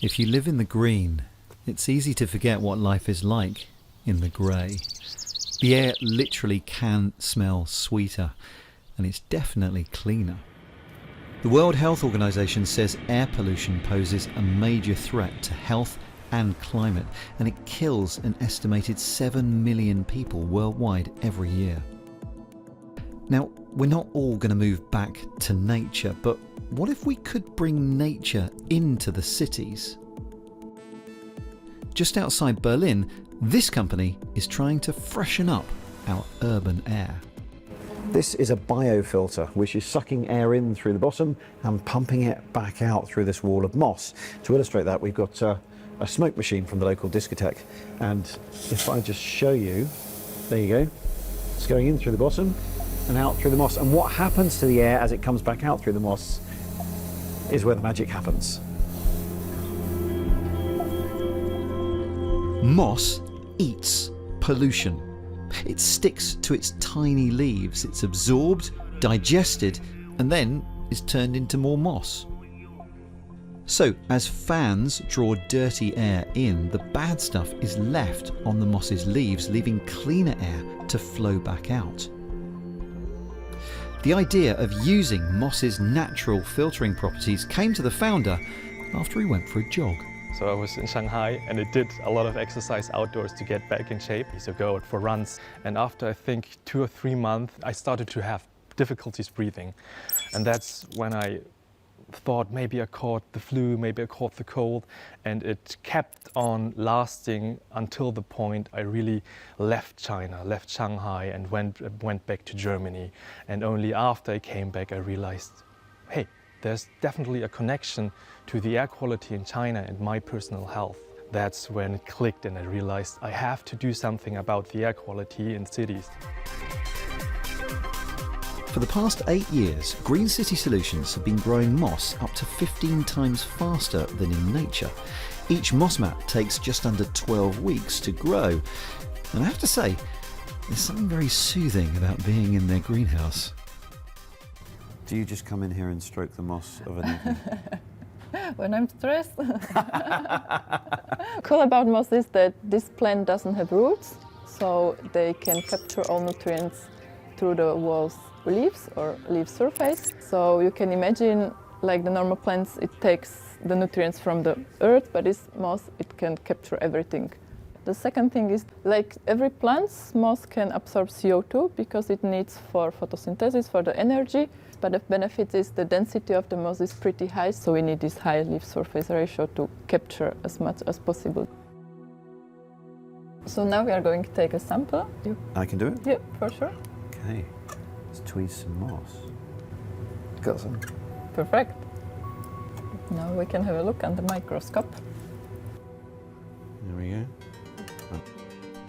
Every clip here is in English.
If you live in the green, it's easy to forget what life is like in the grey. The air literally can smell sweeter, and it's definitely cleaner. The World Health Organization says air pollution poses a major threat to health and climate, and it kills an estimated 7 million people worldwide every year. Now, we're not all going to move back to nature, but what if we could bring nature into the cities? Just outside Berlin, this company is trying to freshen up our urban air. This is a biofilter, which is sucking air in through the bottom and pumping it back out through this wall of moss. To illustrate that, we've got a smoke machine from the local discotheque. And if I just show you, there you go. It's going in through the bottom and out through the moss. And what happens to the air as it comes back out through the moss is where the magic happens. Moss eats pollution. It sticks to its tiny leaves, it's absorbed, digested, and then is turned into more moss. So, as fans draw dirty air in, the bad stuff is left on the moss's leaves, leaving cleaner air to flow back out. The idea of using moss's natural filtering properties came to the founder after he went for a jog. So I was in Shanghai and I did a lot of exercise outdoors to get back in shape. So go out for runs. And after I think 2 or 3 months, I started to have difficulties breathing. And that's when I thought maybe I caught the flu, maybe I caught the cold. And it kept on lasting until the point I really left China, left Shanghai and went back to Germany. And only after I came back, I realized, hey, there's definitely a connection to the air quality in China and my personal health. That's when it clicked and I realized I have to do something about the air quality in cities. For the past 8 years, Green City Solutions have been growing moss up to 15 times faster than in nature. Each moss mat takes just under 12 weeks to grow. And I have to say, there's something very soothing about being in their greenhouse. Do you just come in here and stroke the moss of an evening? When I'm stressed. Cool about moss is that this plant doesn't have roots, so they can capture all nutrients through the wall's leaves or leaf surface. So you can imagine, like the normal plants, it takes the nutrients from the earth, but this moss, it can capture everything. The second thing is, like every plant, moss can absorb CO2 because it needs for photosynthesis, for the energy. But the benefit is the density of the moss is pretty high, so we need this high leaf surface ratio to capture as much as possible. So now we are going to take a sample. I can do it? Yeah, for sure. Okay, let's tweeze some moss. Got some. Perfect. Now we can have a look under the microscope. There we go.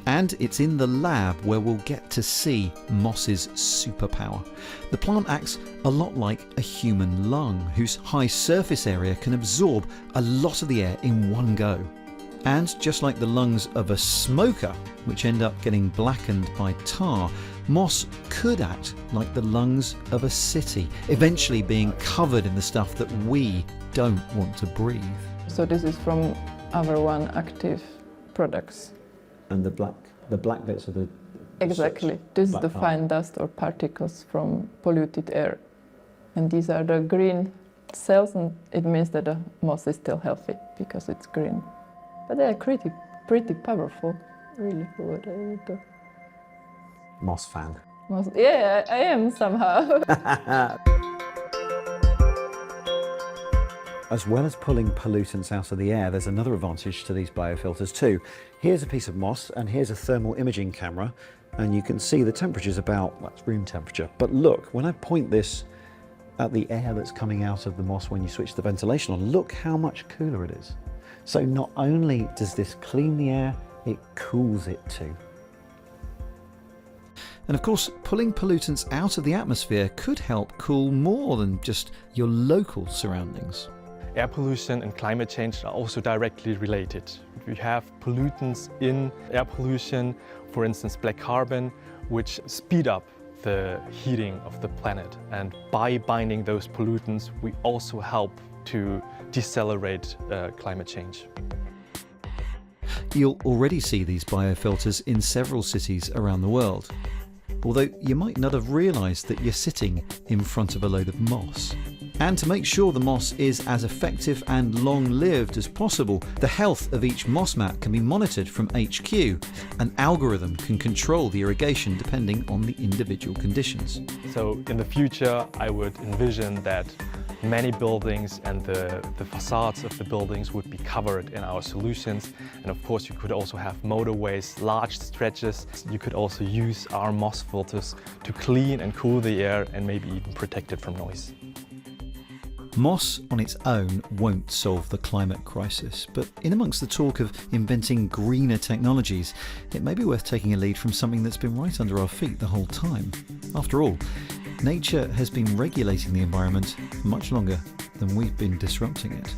And it's in the lab where we'll get to see moss's superpower. The plant acts a lot like a human lung, whose high surface area can absorb a lot of the air in one go. And just like the lungs of a smoker, which end up getting blackened by tar, moss could act like the lungs of a city, eventually being covered in the stuff that we don't want to breathe. So this is from our one active products. And the black bits are the... Exactly. This is the fine dust or particles from polluted air. And these are the green cells, and it means that the moss is still healthy because it's green. But they are pretty powerful, really, for what I do. Moss fan. Yeah, I am somehow. As well as pulling pollutants out of the air, there's another advantage to these biofilters too. Here's a piece of moss and here's a thermal imaging camera, and you can see the temperature's about, that's room temperature. But look, when I point this at the air that's coming out of the moss when you switch the ventilation on, look how much cooler it is. So not only does this clean the air, it cools it too. And of course, pulling pollutants out of the atmosphere could help cool more than just your local surroundings. Air pollution and climate change are also directly related. We have pollutants in air pollution, for instance black carbon, which speed up the heating of the planet. And by binding those pollutants, we also help to decelerate climate change. You'll already see these biofilters in several cities around the world, although you might not have realised that you're sitting in front of a load of moss. And to make sure the moss is as effective and long-lived as possible, the health of each moss mat can be monitored from HQ. An algorithm can control the irrigation depending on the individual conditions. So in the future, I would envision that many buildings and the facades of the buildings would be covered in our solutions. And of course, you could also have motorways, large stretches. You could also use our moss filters to clean and cool the air and maybe even protect it from noise. Moss on its own won't solve the climate crisis, but in amongst the talk of inventing greener technologies, it may be worth taking a lead from something that's been right under our feet the whole time. After all, nature has been regulating the environment much longer than we've been disrupting it.